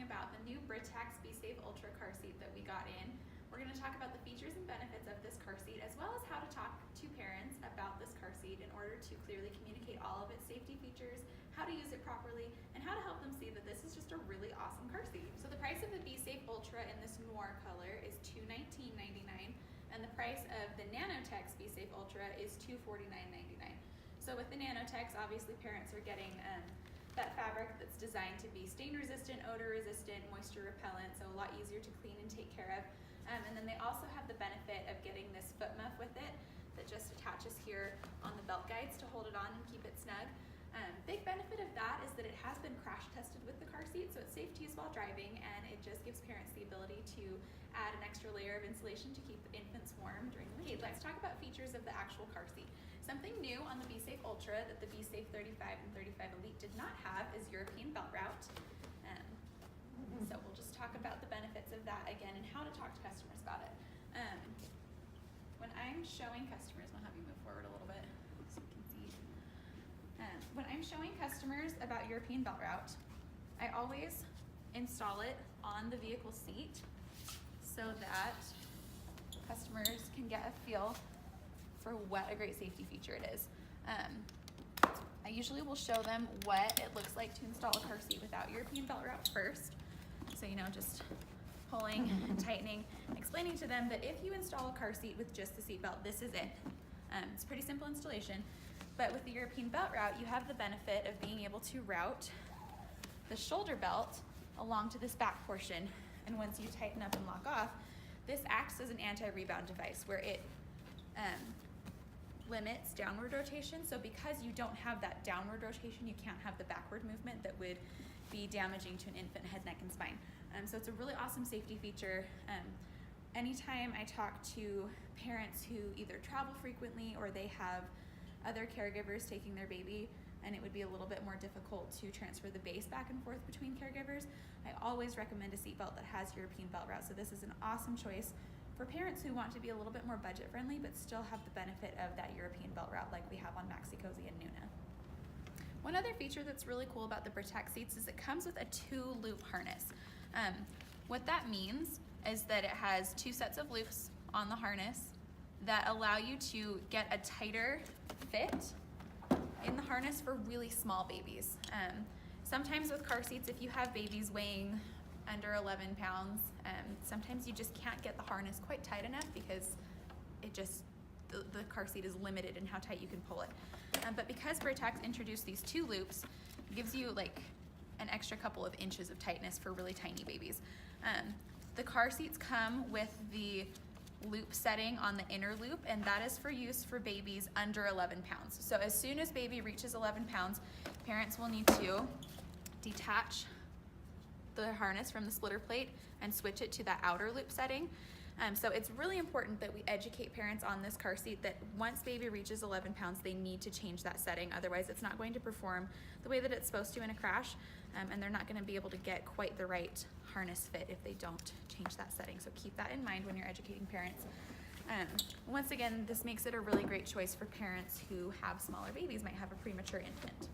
about the new Britax Be Safe Ultra car seat that we got in. We're going to talk about the features and benefits of this car seat, as well as how to talk to parents about this car seat in order to clearly communicate all of its safety features, how to use it properly, and how to help them see that this is just a really awesome car seat. So the price of the Be Safe Ultra in this noir color is $219.99, and the price of the Nanotex Be Safe Ultra is $249.99. So with the Nanotex, obviously parents are getting that fabric that's designed to be stain resistant, odor resistant, moisture repellent, so a lot easier to clean and take care of. And then they also have the benefit of getting this foot muff with it that just attaches here on the belt guides to hold it on and keep it snug. Big benefit of that is that it has been crash tested with the car seat, so it's safe to use while driving, and it just gives parents the ability to add an extra layer of insulation to keep the infants warm during the week. Let's talk about features of the actual car seat. Something new on the Be Safe Ultra that the Be Safe 35 and 35 Elite did not have is European belt route. So we'll just talk about the benefits of that again and how to talk to customers about it. When I'm showing customers, I'll have you move forward a little bit so you can see. When I'm showing customers about European belt route, I always install it on the vehicle seat so that customers can get a feel for what a great safety feature it is. I usually will show them what it looks like to install a car seat without European belt route first. So, just pulling and tightening, explaining to them that if you install a car seat with just the seat belt, this is it. It's a pretty simple installation, but with the European belt route, you have the benefit of being able to route the shoulder belt along to this back portion, and once you tighten up and lock off, this acts as an anti-rebound device where it limits downward rotation. So because you don't have that downward rotation, you can't have the backward movement that would be damaging to an infant head, neck, and spine. So it's a really awesome safety feature. Anytime I talk to parents who either travel frequently or they have other caregivers taking their baby, and it would be a little bit more difficult to transfer the base back and forth between caregivers, I always recommend a seatbelt that has European belt route. So this is an awesome choice for parents who want to be a little bit more budget friendly but still have the benefit of that European belt route like we have on Maxi-Cosi and Nuna. One other feature that's really cool about the Britax seats is it comes with a 2-loop harness. What that means is that it has 2 sets of loops on the harness that allow you to get a tighter fit in the harness for really small babies. Sometimes with car seats, if you have babies weighing under 11 pounds, sometimes you just can't get the harness quite tight enough because the car seat is limited in how tight you can pull it. But because Britax introduced these 2 loops, it gives you like an extra couple of inches of tightness for really tiny babies. The car seats come with the loop setting on the inner loop, and that is for use for babies under 11 pounds. So as soon as baby reaches 11 pounds, parents will need to detach the harness from the splitter plate and switch it to that outer loop setting. So it's really important that we educate parents on this car seat that once baby reaches 11 pounds, they need to change that setting. Otherwise, it's not going to perform the way that it's supposed to in a crash, and they're not going to be able to get quite the right harness fit if they don't change that setting. So keep that in mind when you're educating parents. Once again, this makes it a really great choice for parents who have smaller babies, might have a premature infant.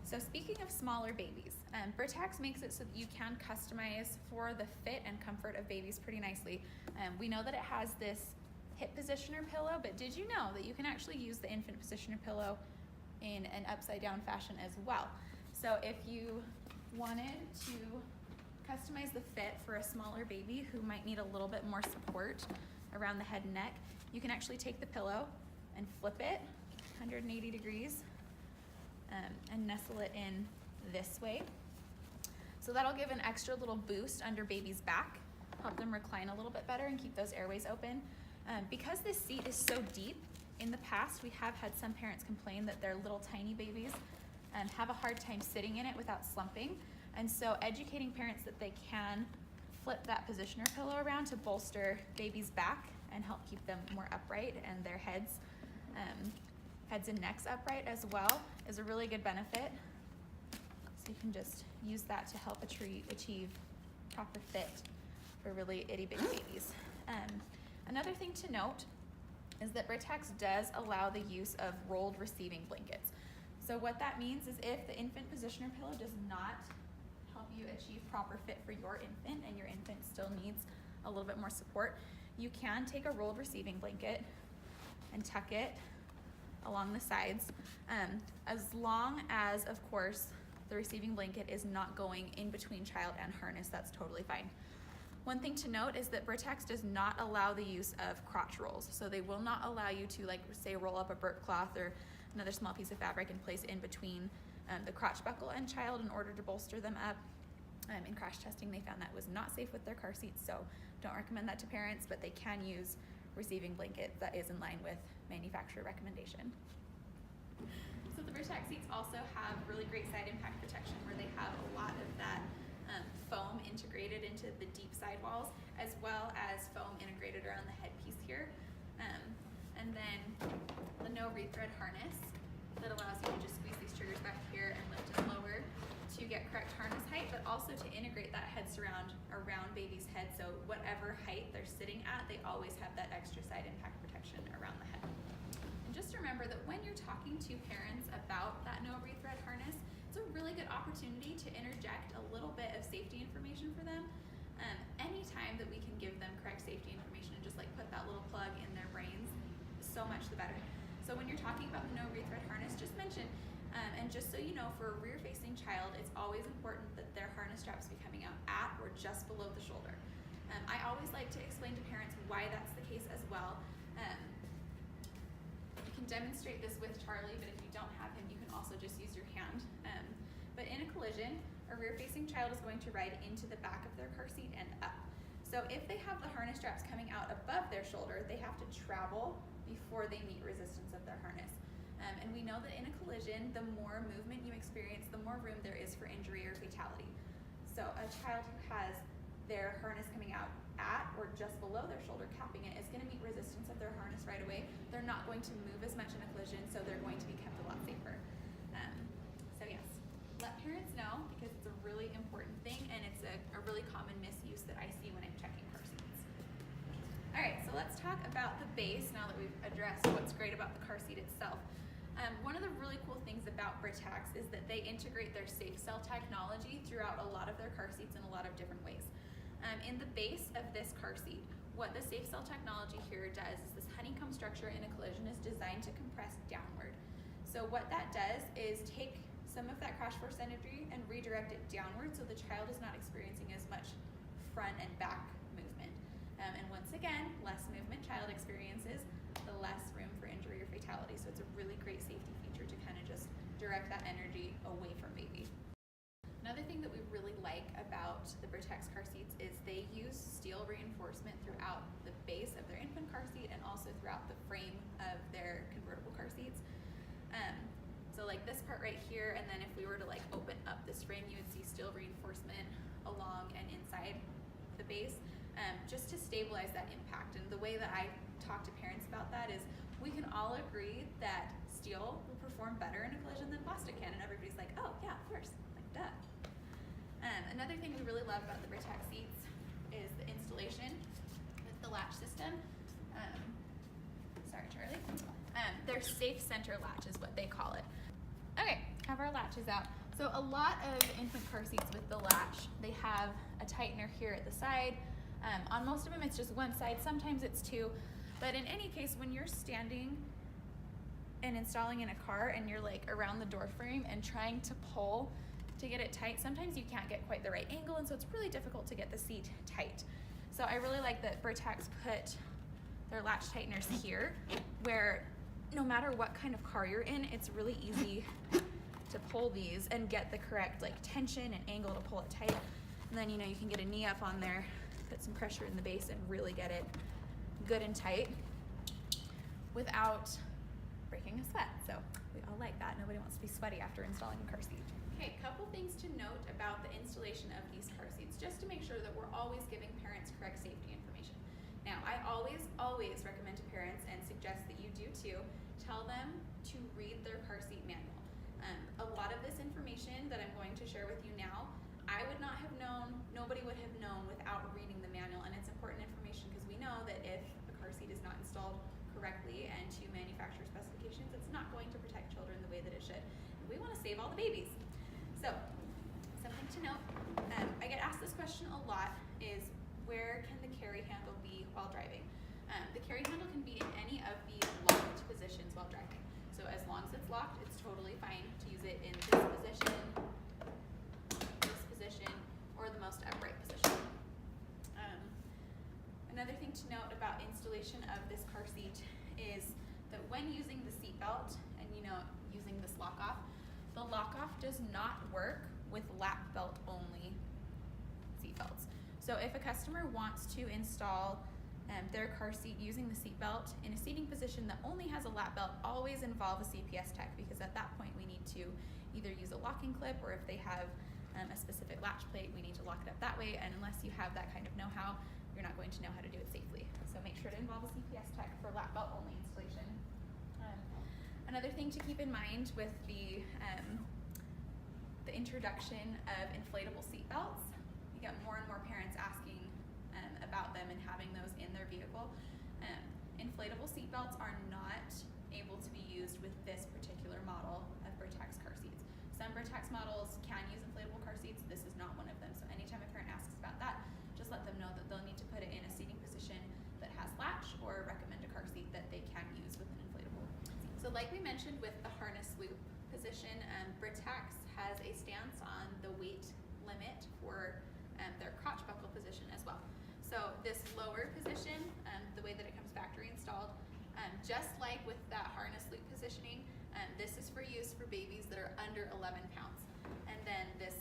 So speaking of smaller babies, Britax makes it so that you can customize for the fit and comfort of babies pretty nicely. We know that it has this hip positioner pillow, but did you know that you can actually use the infant positioner pillow in an upside down fashion as well? So if you wanted to customize the fit for a smaller baby who might need a little bit more support around the head and neck, you can actually take the pillow and flip it 180 degrees and nestle it in this way. So that'll give an extra little boost under baby's back, help them recline a little bit better and keep those airways open. Because this seat is so deep, in the past we have had some parents complain that their little tiny babies have a hard time sitting in it without slumping. And so educating parents that they can flip that positioner pillow around to bolster baby's back and help keep them more upright and their heads and necks upright as well is a really good benefit. So you can just use that to help achieve proper fit for really itty bitty babies. Another thing to note is that Britax does allow the use of rolled receiving blankets. So what that means is if the infant positioner pillow does not help you you achieve proper fit for your infant and your infant still needs a little bit more support, you can take a rolled receiving blanket and tuck it along the sides, as long as, of course, the receiving blanket is not going in between child and harness. That's totally fine. One thing to note is that Britax does not allow the use of crotch rolls. So they will not allow you to, like, say, roll up a burp cloth or another small piece of fabric and place in between the crotch buckle and child in order to bolster them up. In crash testing, they found that was not safe with their car seats, so don't recommend that to parents, but they can use receiving blanket that is in line with manufacturer recommendation. So the Britax seats also have really great side impact protection, where they have a lot of that foam integrated into the deep sidewalls, as well as foam integrated around the headpiece here. And then the no rethread harness that allows you to just squeeze these triggers back here and lift and lower to get correct harness height, but also to integrate that head surround around baby's head, so whatever height they're sitting at, they always have that extra side impact protection around the head. And just remember that when you're talking to parents about that no rethread harness, it's a really good opportunity to interject a little bit of safety information for them. Anytime that we can give them correct safety information and just like put that little plug in their brains, so much the better. So when you're talking about the no rethread harness, just mention, and just so you know, for a rear-facing child, it's always important that their harness straps be coming out at or just below the shoulder. I always like to explain to parents why that's the case as well. You can demonstrate this with Charlie, but if you don't have him, you can also just use your hand. But in a collision, a rear-facing child is going to ride into the back of their car seat and up. So if they have the harness straps coming out above their shoulder, they have to travel before they meet resistance of their harness. And we know that in a collision, the more movement you experience, the more room there is for injury or fatality. So a child who has their harness coming out at or just below their shoulder, capping it, is going to meet resistance of their harness right away. They're not going to move as much in a collision, so they're going to be kept a lot safer. So yes, let parents know, because it's a really important thing, and it's a really common misuse that I see when I'm checking car seats. All right, so let's talk about the base now that we've addressed what's great about the car seat itself. One of the really cool things about Britax is that they integrate their safe cell technology throughout a lot of their car seats in a lot of different ways. In the base of this car seat, what the safe cell technology here does is this honeycomb structure in a collision is designed to compress downward. So what that does is take some of that crash force energy and redirect it downward, so the child is not experiencing as much front and back movement. And once again, less movement child experiences, the less room for injury or fatality. So it's a really great safety feature to kind of just direct that energy away from baby. Another thing that we really like about the Britax car seats is they use steel reinforcement throughout the base of their infant car seat and also throughout the frame of their convertible car seats. So like this part right here, and then if we were to like open up this frame, you would see steel reinforcement along and inside the base, just to stabilize that impact. And the way that I talk to parents about that is we can all agree that steel will perform better in a collision than plastic can, and everybody's like, oh yeah, of course, like duh. Another thing we really love about the Britax seats is the installation with the latch system. Sorry, Charlie. Their safe center latch is what they call it. Okay, have our latches out. So a lot of infant car seats with the latch, they have a tightener here at the side. On most of them, it's just one side. Sometimes it's two. But in any case, when you're standing and installing in a car and you're like around the door frame and trying to pull to get it tight, sometimes you can't get quite the right angle, and so it's really difficult to get the seat tight. So I really like that Britax put their latch tighteners here, where no matter what kind of car you're in, it's really easy to pull these and get the correct like tension and angle to pull it tight. And then, you know, you can get a knee up on there, put some pressure in the base and really get it good and tight without breaking a sweat. So we all like that. Nobody wants to be sweaty after installing a car seat. Okay, a couple things to note about the installation of these car seats, just to make sure that we're always giving parents correct safety information. Now, I always recommend to parents, and suggest that you do too, tell them to read their car seat manual. A lot of this information that I'm going to share with you now, I would not have known, nobody would have known without reading the manual, and it's important information because we know that if a car seat is not installed correctly and to manufacturer specifications, it's not going to protect children the way that it should. And we want to save all the babies. So, something to note, while driving. The carry handle can be in any of the locked positions while driving. So as long as it's locked, it's totally fine to use it in this position, or the most upright position. Another thing to note about installation of this car seat is that when using the seat belt and using this lock off, the lock off does not work with lap belt only seat belts. So if a customer wants to install their car seat using the seat belt in a seating position that only has a lap belt, always involve a CPS tech, because at that point we need to either use a locking clip, or if they have a specific latch plate, we need to lock it up that way, and unless you have that kind of know-how, you're not going to know how to do it safely. So make sure to involve a CPS tech for lap belt only installation. Another thing to keep in mind with the introduction of inflatable seat belts, you get more and more parents asking about them and having those in their vehicle. Inflatable seat belts are not able to be used with this particular model of Britax car seats. Some Britax models can use inflatable car seats. This is not one of them. So anytime a parent asks about that, just let them know that they'll need to put it in a seating position that has latch, or recommend a car seat that they can use with an inflatable seat. So like we mentioned with the harness loop position, Britax has a stance on the weight limit for their crotch buckle position as well. So this lower position, the way that it comes factory installed, just like with that harness loop positioning, this is for use for babies that are under 11 pounds. And then this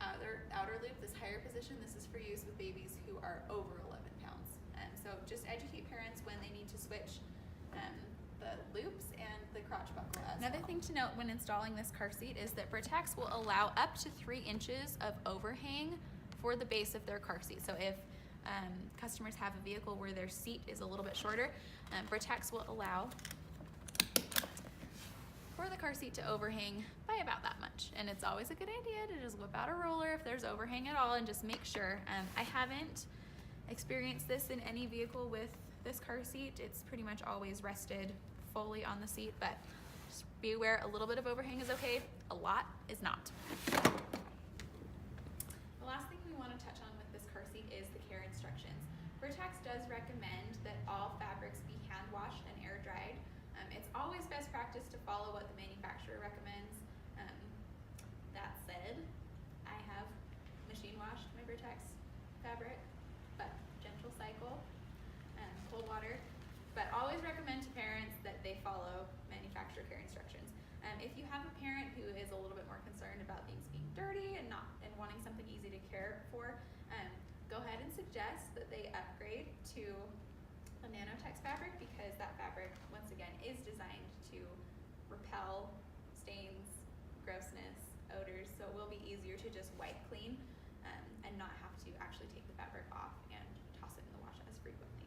outer loop, this higher position, this is for use with babies who are over 11 pounds. So just educate parents when they need to switch the loops and the crotch buckle as well. Another thing to note when installing this car seat is that Britax will allow up to 3 inches of overhang for the base of their car seat. So if customers have a vehicle where their seat is a little bit shorter, Britax will allow for the car seat to overhang by about that much. And it's always a good idea to just whip out a ruler if there's overhang at all and just make sure. I haven't experienced this in any vehicle with this car seat. It's pretty much always rested fully on the seat, but just be aware a little bit of overhang is okay, a lot is not. The last thing we want to touch on with this car seat is the care instructions. Britax does recommend that all fabrics be hand washed and air dried. It's always best practice to follow what the manufacturer recommends. That said, I have machine washed my Britax fabric, but gentle cycle and cold water. But always recommend to parents that they follow manufacturer care instructions. If you have a parent who is a little bit more concerned about things being dirty and wanting something easy to care for, go ahead and suggest that they upgrade to a Nanotex fabric, because that fabric, once again, is designed to repel stains, grossness, odors, so it will be easier to just wipe clean and not have to actually take the fabric off and toss it in the wash as frequently.